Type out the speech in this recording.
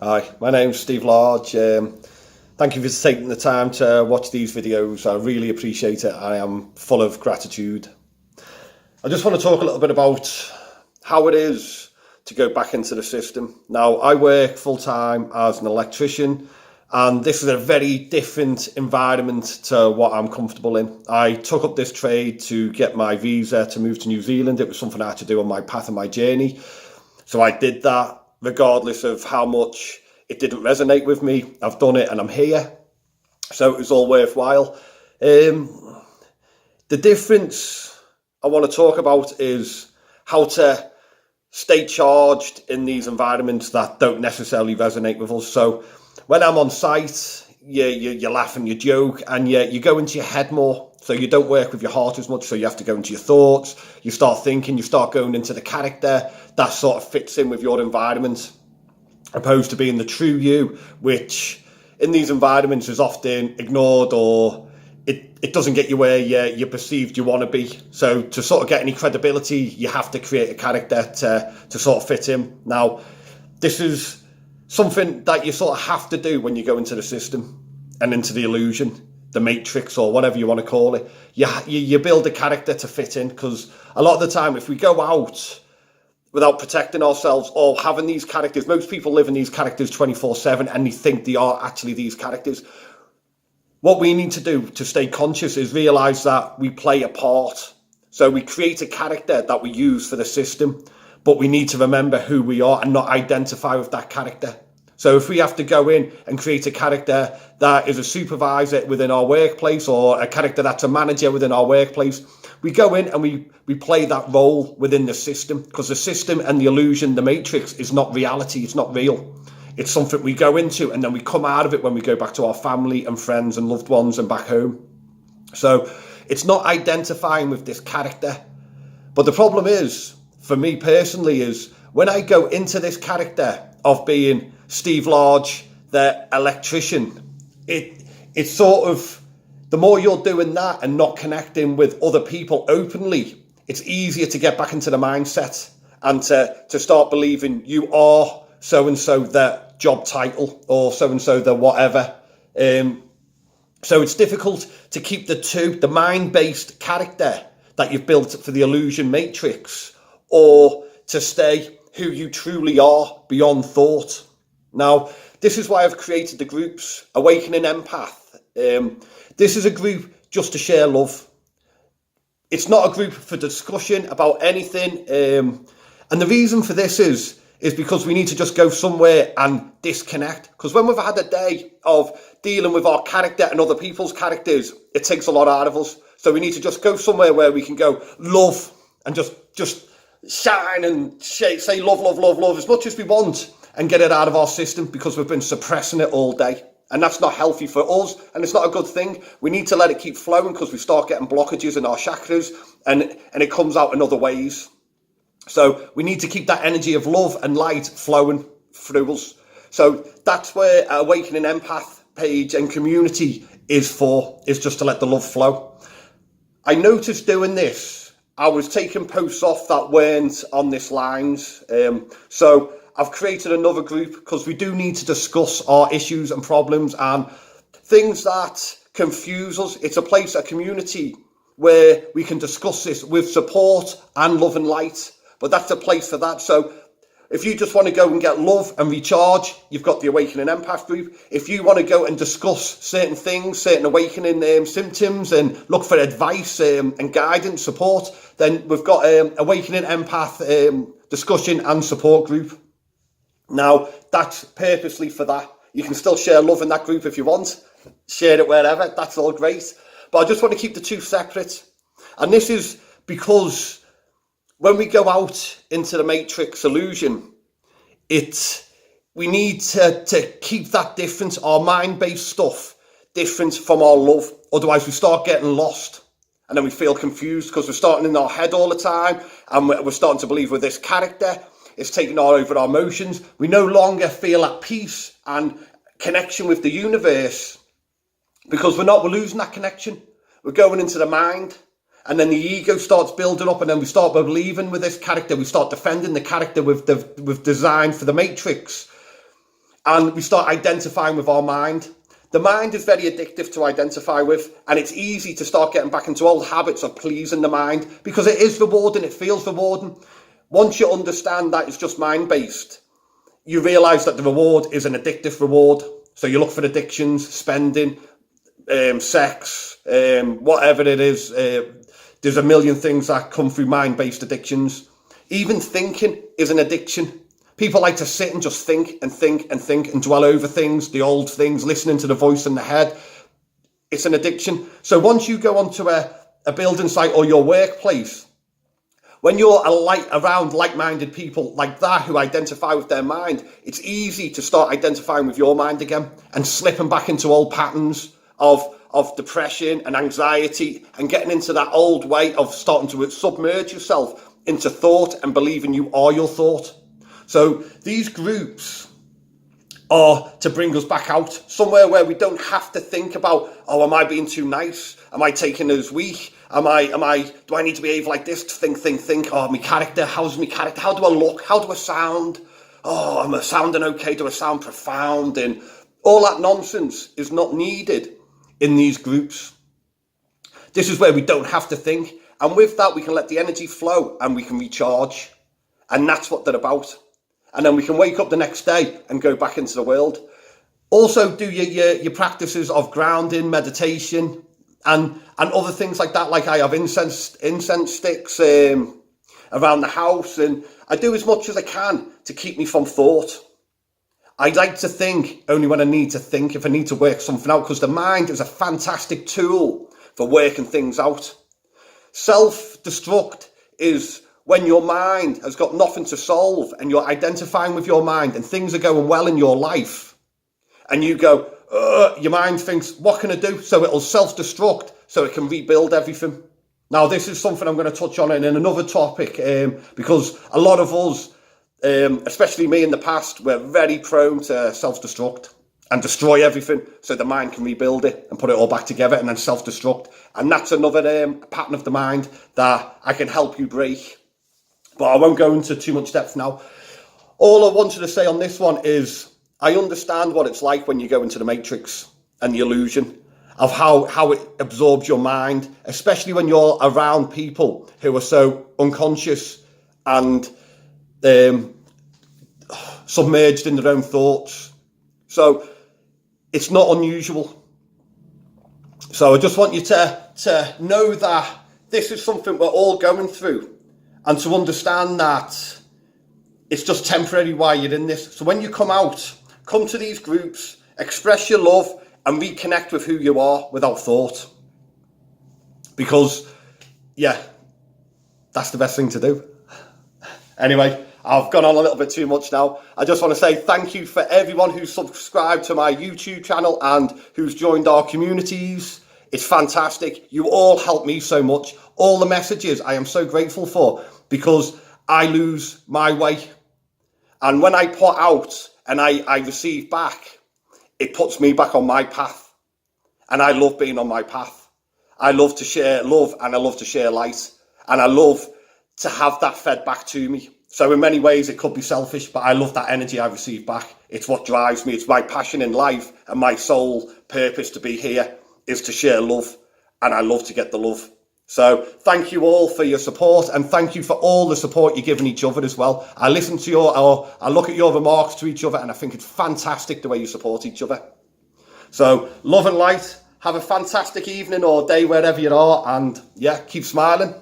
Hi, my name's Steve Large. Thank you for taking the time to watch these videos. I really appreciate it. I am full of gratitude. I just want to talk a little bit about how it is to go back into the system. Now, I work full-time as an electrician, and this is a very different environment to what I'm comfortable in. I took up this trade to get my visa to move to New Zealand. It was something I had to do on my path and my journey. So I did that regardless of how much it didn't resonate with me. I've done it and I'm here. So it was all worthwhile. The difference I want to talk about is how to stay charged in these environments that don't necessarily resonate with us. So when I'm on site, you laugh and you joke and you go into your head more. So you don't work with your heart as much. So you have to go into your thoughts. You start thinking, you start going into the character that sort of fits in with your environment, opposed to being the true you, which in these environments is often ignored, or it doesn't get you where you're perceived you want to be. So to sort of get any credibility, you have to create a character to sort of fit in. Now, this is something that you sort of have to do when you go into the system and into the illusion, the matrix, or whatever you want to call it. You build a character to fit in, because a lot of the time, if we go out without protecting ourselves or having these characters, most people live in these characters 24/7 and they think they are actually these characters. What we need to do to stay conscious is realize that we play a part. So we create a character that we use for the system, but we need to remember who we are and not identify with that character. So if we have to go in and create a character that is a supervisor within our workplace, or a character that's a manager within our workplace, we go in and we play that role within the system, because the system and the illusion, the matrix, is not reality. It's not real. It's something we go into and then we come out of it when we go back to our family and friends and loved ones and back home. So it's not identifying with this character. But the problem is, for me personally, is when I go into this character of being Steve Large, the electrician, it's sort of, the more you're doing that and not connecting with other people openly, it's easier to get back into the mindset and to start believing you are so-and-so the job title, or so-and-so the whatever. So it's difficult to keep the two, the mind-based character that you've built for the illusion matrix, or to stay who you truly are beyond thought. Now, this is why I've created the groups, Awakening Empath. This is a group just to share love. It's not a group for discussion about anything. And the reason for this is because we need to just go somewhere and disconnect. Because when we've had a day of dealing with our character and other people's characters, it takes a lot out of us. So we need to just go somewhere where we can go love and just shine and say love, love, love, love as much as we want, and get it out of our system, because we've been suppressing it all day. And that's not healthy for us, and it's not a good thing. We need to let it keep flowing, because we start getting blockages in our chakras, and it comes out in other ways. So we need to keep that energy of love and light flowing through us. So that's where Awakening Empath page and community is for, is just to let the love flow. I noticed doing this, I was taking posts off that weren't on this lines. So I've created another group, because we do need to discuss our issues and problems and things that confuse us. It's a place, a community, where we can discuss this with support and love and light. But that's a place for that. So if you just want to go and get love and recharge, you've got the Awakening Empath group. If you want to go and discuss certain things, certain awakening symptoms, and look for advice and guidance, support, then we've got Awakening Empath discussion and support group. Now, that's purposely for that. You can still share love in that group if you want. Share it wherever. That's all great. But I just want to keep the two separate. And this is because when we go out into the matrix illusion, we need to keep that different, our mind-based stuff, different from our love. Otherwise, we start getting lost. And then we feel confused, because we're starting in our head all the time. And we're starting to believe with this character. It's taking over our emotions. We no longer feel at peace and connection with the universe, because we're losing that connection. We're going into the mind, and then the ego starts building up, and then we start believing with this character. We start defending the character we've designed for the matrix. and we start identifying with our mind. The mind is very addictive to identify with, and it's easy to start getting back into old habits of pleasing the mind because it is rewarding, it feels rewarding. Once you understand that it's just mind-based, you realise that the reward is an addictive reward. So you look for addictions, spending, sex, whatever it is. There's a million things that come through mind-based addictions. Even thinking is an addiction. People like to sit and just think and think and think and dwell over things, the old things, listening to the voice in the head. It's an addiction. So once you go onto a building site or your workplace, when you're around like-minded people like that who identify with their mind, it's easy to start identifying with your mind again and slipping back into old patterns of depression and anxiety and getting into that old way of starting to submerge yourself into thought and believing you are your thought. So these groups are to bring us back out somewhere where we don't have to think about, oh, am I being too nice? Am I taking it as weak? Do I need to behave like this? Think. Oh, my character, how's my character? How do I look? How do I sound? Oh, am I sounding okay? Do I sound profound? And all that nonsense is not needed in these groups. This is where we don't have to think. And with that, we can let the energy flow and we can recharge. And that's what they're about. And then we can wake up the next day and go back into the world. Also do your practices of grounding, meditation, and other things like that. Like I have incense sticks around the house, and I do as much as I can to keep me from thought. I like to think only when I need to think, if I need to work something out, because the mind is a fantastic tool for working things out. Self-destruct is when your mind has got nothing to solve and you're identifying with your mind and things are going well in your life. And you go, your mind thinks, what can I do? So it'll self-destruct so it can rebuild everything. Now, this is something I'm going to touch on in another topic because a lot of us, especially me in the past, we're very prone to self-destruct and destroy everything so the mind can rebuild it and put it all back together and then self-destruct. And that's another pattern of the mind that I can help you break. But I won't go into too much depth now. All I wanted to say on this one is I understand what it's like when you go into the matrix and the illusion of how it absorbs your mind, especially when you're around people who are so unconscious and submerged in their own thoughts. So it's not unusual. So I just want you to know that this is something we're all going through, and to understand that it's just temporary while you're in this. So when you come out, come to these groups, express your love and reconnect with who you are without thought. Because, yeah, that's the best thing to do. Anyway, I've gone on a little bit too much now. I just want to say thank you for everyone who's subscribed to my YouTube channel and who's joined our communities. It's fantastic. You all help me so much. All the messages I am so grateful for, because I lose my way. And when I put out and I receive back, it puts me back on my path. And I love being on my path. I love to share love and I love to share light. And I love to have that fed back to me. So in many ways it could be selfish, but I love that energy I receive back. It's what drives me. It's my passion in life, and my sole purpose to be here is to share love, and I love to get the love. So thank you all for your support, and thank you for all the support you're giving each other as well. I listen to I look at your remarks to each other, and I think it's fantastic the way you support each other. So love and light. Have a fantastic evening or day wherever you are, and yeah, keep smiling.